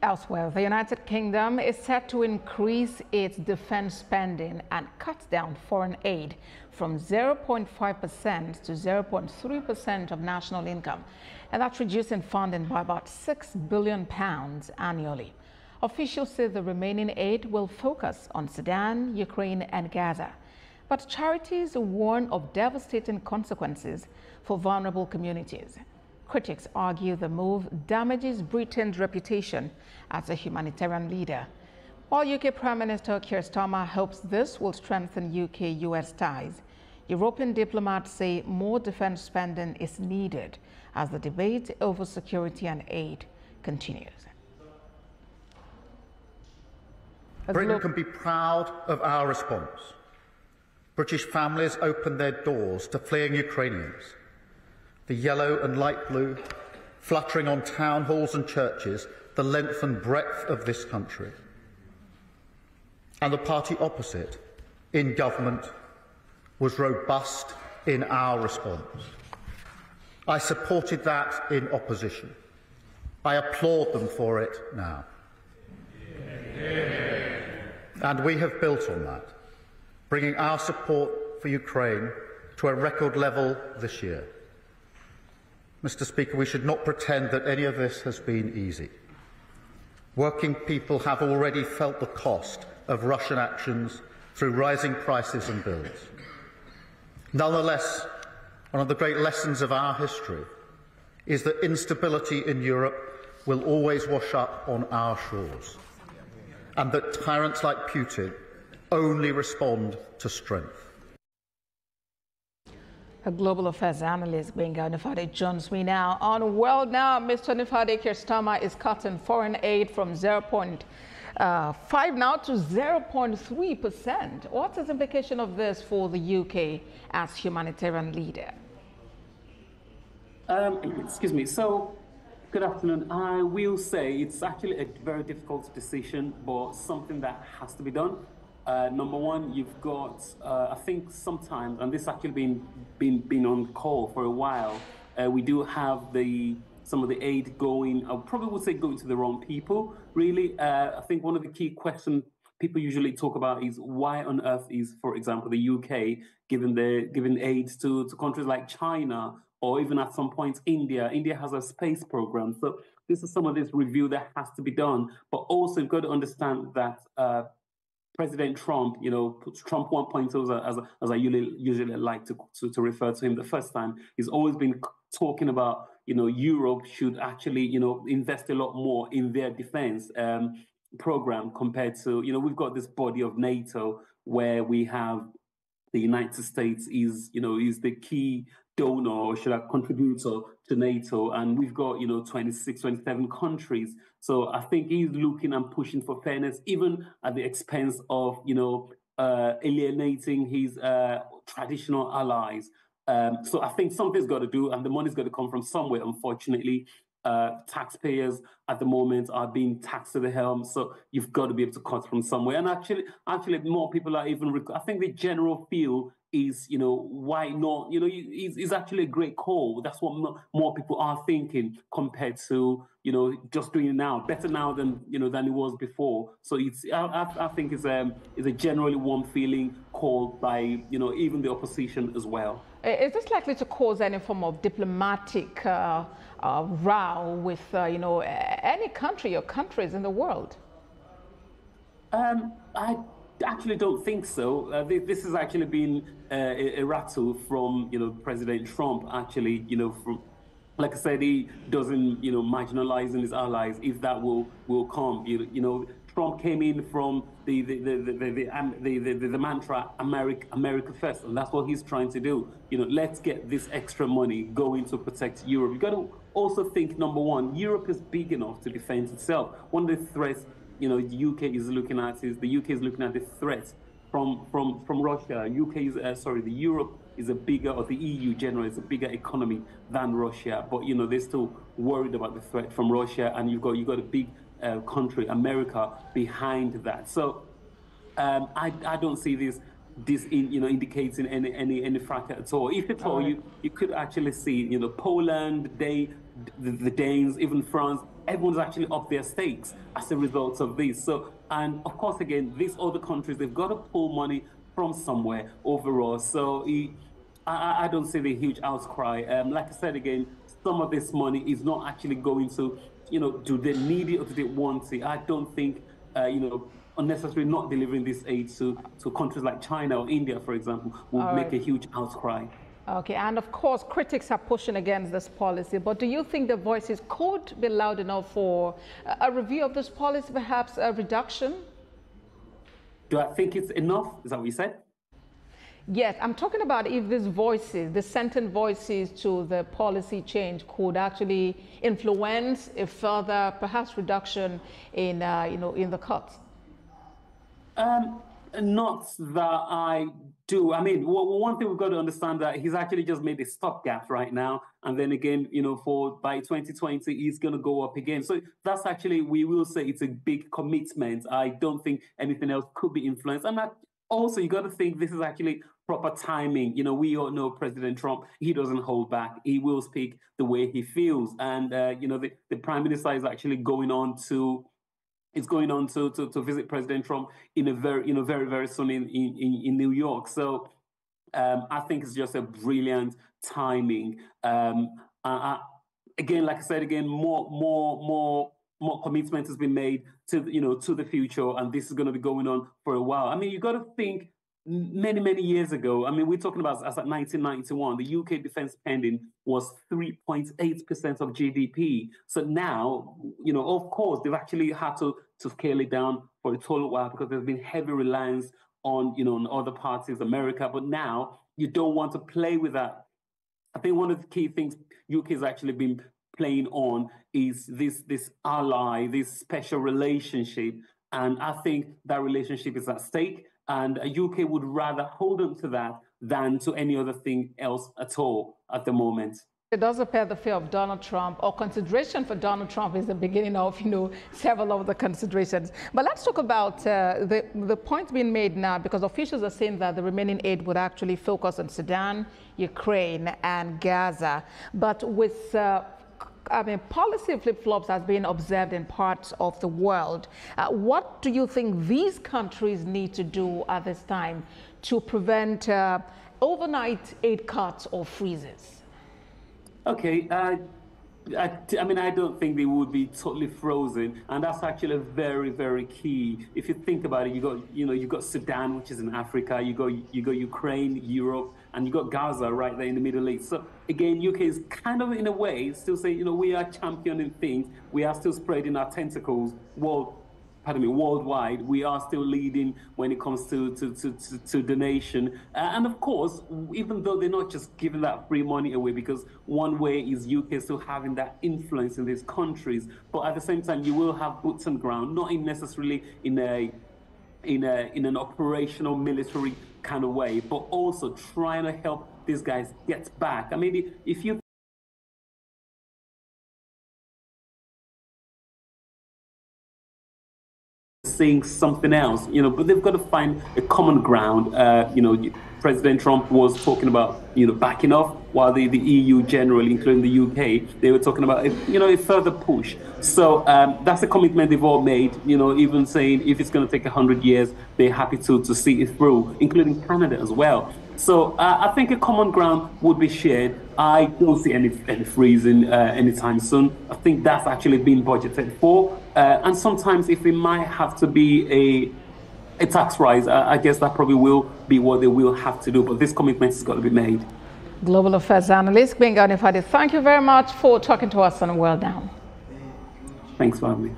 Elsewhere, the United Kingdom is set to increase its defense spending and cut down foreign aid from 0.5% to 0.3% of national income, and that's reducing funding by about £6 billion annually. Officials say the remaining aid will focus on Sudan, Ukraine, and Gaza. But charities warn of devastating consequences for vulnerable communities. Critics argue the move damages Britain's reputation as a humanitarian leader. While UK Prime Minister Keir Starmer hopes this will strengthen UK-US ties, European diplomats say more defense spending is needed as the debate over security and aid continues. Britain can be proud of our response. British families opened their doors to fleeing Ukrainians. The yellow and light blue fluttering on town halls and churches the length and breadth of this country. And the party opposite, in government, was robust in our response. I supported that in opposition. I applaud them for it now. And we have built on that, bringing our support for Ukraine to a record level this year. Mr. Speaker, we should not pretend that any of this has been easy. Working people have already felt the cost of Russian actions through rising prices and bills. Nonetheless, one of the great lessons of our history is that instability in Europe will always wash up on our shores, and that tyrants like Putin only respond to strength. A global affairs analyst, Benga Nifade, joins me now on World Now. Mr. Nifade, Keir Starmer is cutting foreign aid from 0.5 now to 0.3%. What is the implication of this for the UK as humanitarian leader? Excuse me. So, good afternoon. I will say it's actually a very difficult decision, but something that has to be done. Number one, you've got, I think sometimes, and this actually been on call for a while, we do have some of the aid going, I probably would say going to the wrong people, really. I think one of the key questions people usually talk about is why on earth is, for example, the UK giving aid to countries like China, or even at some point India. India has a space program. So this is some of this review that has to be done. But also you've got to understand that President Trump, Trump 1.0, as I usually like to refer to him the first time, he's always been talking about, Europe should actually, invest a lot more in their defense program compared to, we've got this body of NATO where we have the United States is the key donor, or should I contributor to NATO, and we've got 26, 27 countries. So I think he's looking and pushing for fairness, even at the expense of alienating his traditional allies. So I think something's got to do, and the money's got to come from somewhere. Unfortunately, taxpayers at the moment are being taxed to the helm, so you've got to be able to cut from somewhere. And actually, more people are even. I think the general feel is, why not? It's actually a great call. That's what more people are thinking compared to, just doing it now, better now than it was before. So I think it's a generally warm feeling called by even the opposition as well. Is this likely to cause any form of diplomatic row with any country or countries in the world? I actually don't think so. This has actually been a rattle from President Trump. Actually, from, like I said, he doesn't marginalizing his allies. If that will come, Trump came in from the mantra America first, and that's what he's trying to do. Let's get this extra money going to protect Europe. You got to also think, number one, Europe is big enough to defend itself. One of the threats the UK is looking at the threat from Russia. The Europe is a bigger, or the EU generally is a bigger economy than Russia. But they're still worried about the threat from Russia, and you've got a big country, America, behind that. So I don't see this indicating any fracas at all. If at all, you could actually see Poland, the Danes, even France. everyone's actually upped their stakes as a result of this. So, and of course, again, these other countries, they've got to pull money from somewhere overall. So I don't see the huge outcry. Like I said, again, some of this money is not actually going to, do they need it or do they want it? I don't think, unnecessarily not delivering this aid to countries like China or India, for example, will make a huge outcry. Okay, and of course, critics are pushing against this policy, but do you think the voices could be loud enough for a review of this policy, perhaps a reduction? Do I think it's enough? Is that what you said? Yes, I'm talking about if these voices, the dissenting voices to the policy change could actually influence a further, perhaps, reduction in, in the cuts. Not that I do. I mean, one thing we've got to understand that he's actually just made a stopgap right now, and then again, by 2020, he's going to go up again. So that's actually, we will say it's a big commitment. I don't think anything else could be influenced, and that also, you got to think this is actually proper timing. We all know President Trump, he doesn't hold back. He will speak the way he feels. And, the Prime Minister is actually going on to visit President Trump in a very, very, very soon in New York. So I think it's just a brilliant timing. Again, like I said, more commitment has been made to the future, and this is going to be going on for a while. I mean, you got to think many years ago. I mean, we're talking about as at 1991, the UK defense spending was 3.8% of GDP. So now, of course, they've actually had to scale it down for a total while because there's been heavy reliance on on other parties, America. But now you don't want to play with that. I think one of the key things UK has actually been playing on is this ally, this special relationship. And I think that relationship is at stake. And UK would rather hold on to that than to any other thing else at all at the moment. It does appear the fear of Donald Trump or consideration for Donald Trump is the beginning of, several of the considerations. But let's talk about the point being made now, because officials are saying that the remaining aid would actually focus on Sudan, Ukraine, and Gaza. But with policy flip-flops has been observed in parts of the world. What do you think these countries need to do at this time to prevent overnight aid cuts or freezes? Okay, I don't think they would be totally frozen, and that's actually very, very key. If you think about it, you got Sudan, which is in Africa, you got Ukraine, Europe, and you got Gaza right there in the Middle East. So again, UK is kind of in a way still saying, we are championing things. We are still spreading our tentacles worldwide. We are still leading when it comes to donation. And of course, even though they're not just giving that free money away, because one way is UK still having that influence in these countries, but at the same time, you will have boots on ground, not necessarily in an operational military kind of way, but also trying to help these guys get back. I mean, if you saying something else, but they've got to find a common ground. President Trump was talking about, backing off, while the EU generally, including the UK, they were talking about, a further push. So that's a commitment they've all made, even saying if it's going to take 100 years, they're happy to see it through, including Canada as well. So I think a common ground would be shared. I don't see any freezing anytime soon. I think that's actually been budgeted for. And sometimes if it might have to be a tax rise, I guess that probably will be what they will have to do. But this commitment has got to be made. Global Affairs Analyst Gbenga Onifade, thank you very much for talking to us on Well Down. Thanks for having me.